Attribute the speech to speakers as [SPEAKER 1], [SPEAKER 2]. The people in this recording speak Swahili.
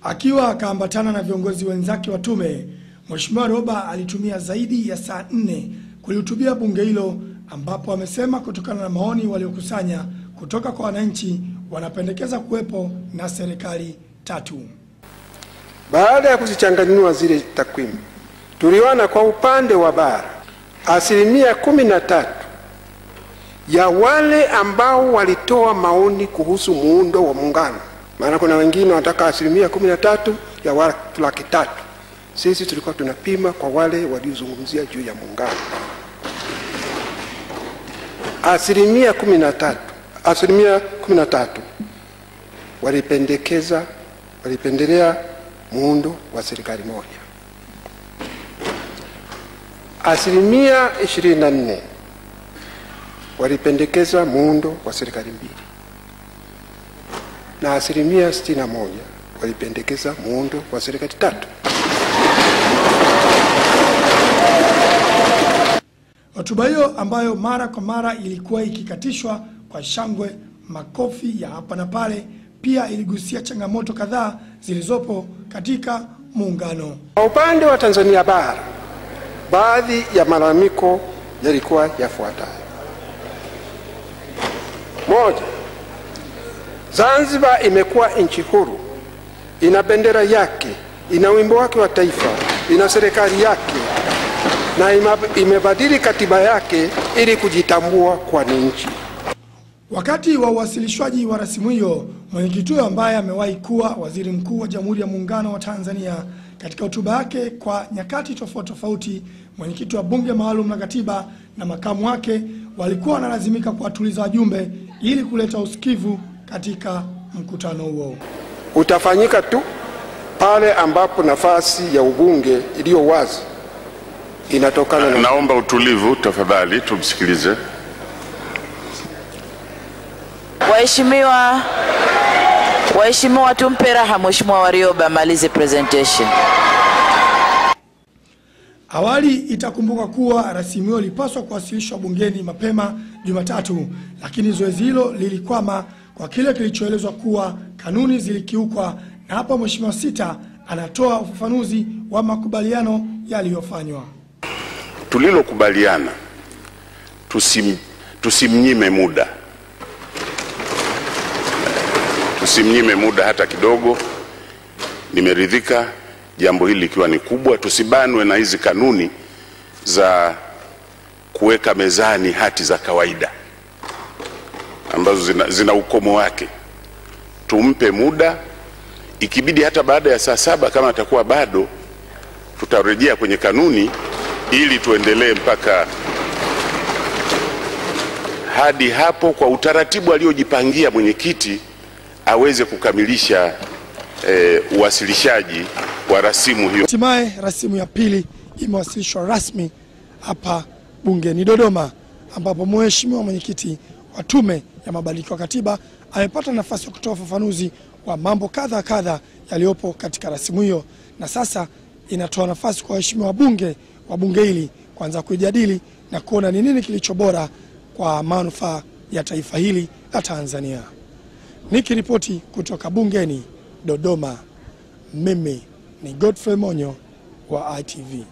[SPEAKER 1] Akiwa akaambatana na viongozi wenzake wa tume, Mheshimiwa Roba alitumia zaidi ya saa 4 kulihutubia bunge hilo, ambapo amesema kutokana na maoni waliokusanya kutoka kwa wananchi wanapendekeza kuwepo na serikali tatu.
[SPEAKER 2] Baada ya kuzichanganua zile takwimu, tuliona kwa upande wa bara 13% ya wale ambao walitoa maoni kuhusu muundo wa muungano. Maana kuna wengine wanataka 13% ya watu 300,000. Sisi tulikuwa tunapima kwa wale waliozungumzia juu ya muungano. 13% walipendelea muundo wa serikali moja. 24% walipendekeza muundo wa serikali mbili, na 61% walipendekeza muundo wa serikali tatu.
[SPEAKER 1] Hotuba hiyo ambayo mara kwa mara ilikuwa ikikatishwa kwa shangwe, makofi ya hapa na pale, pia iligusia changamoto kadhaa zilizopo katika muungano.
[SPEAKER 2] Kwa upande wa Tanzania bara, baadhi ya malalamiko yalikuwa yafuatayo. 1. Zanzibar imekuwa nchi huru, ina bendera yake, ina wimbo wake wa taifa, ina serikali yake, na imebadili katiba yake ili kujitambua kwa nchi.
[SPEAKER 1] Wakati wa uwasilishwaji wa rasimu hiyo, mwenyekiti huyo ambaye amewahi kuwa waziri mkuu wa Jamhuri ya Muungano wa Tanzania, katika hotuba yake kwa nyakati tofauti, mwenyekiti wa Bunge Maalum la Katiba na makamu wake walikuwa wanalazimika kuwatuliza wajumbe ili kuleta usikivu katika mkutano huo.
[SPEAKER 2] Utafanyika tu pale ambapo nafasi ya ubunge iliyo wazi inatokana na...
[SPEAKER 3] Naomba utulivu tafadhali, tumsikilize.
[SPEAKER 4] Waheshimiwa, tumpe raha Mheshimiwa Warioba malize presentation.
[SPEAKER 1] Awali itakumbuka kuwa rasimu hiyo ilipaswa kuwasilishwa bungeni mapema Jumatatu, lakini zoezi hilo lilikwama kwa kile kilichoelezwa kuwa kanuni zilikiukwa, na hapa Mheshimiwa Sita anatoa ufafanuzi wa makubaliano yaliyofanywa.
[SPEAKER 3] Tulilokubaliana tusimnyime muda. Tusimnyime muda hata kidogo. Nimeridhika jambo hili likiwa ni kubwa. Tusibanwe na hizi kanuni za kuweka mezani hati za kawaida ambazo zina ukomo wake. Tumpe muda, ikibidi hata baada ya saa 7 kama atakuwa bado, tutarejea kwenye kanuni ili tuendelee mpaka hadi hapo kwa utaratibu aliojipangia mwenyekiti aweze kukamilisha uwasilishaji wa rasimu hiyo.
[SPEAKER 1] Hatimaye rasimu ya pili imewasilishwa rasmi hapa bungeni Dodoma, ambapo mheshimiwa mwenyekiti wa Tume ya Mabadiliko ya Katiba amepata nafasi ya kutoa ufafanuzi wa mambo kadha yaliyopo katika rasimu hiyo, na sasa inatoa nafasi kwa waheshimiwa wabunge wa bunge hili kuanza kujadili na kuona ni nini kilicho bora kwa manufaa ya taifa hili la Tanzania. Nikiripoti kutoka bungeni Dodoma, mimi ni Godfrey Monyo wa ITV.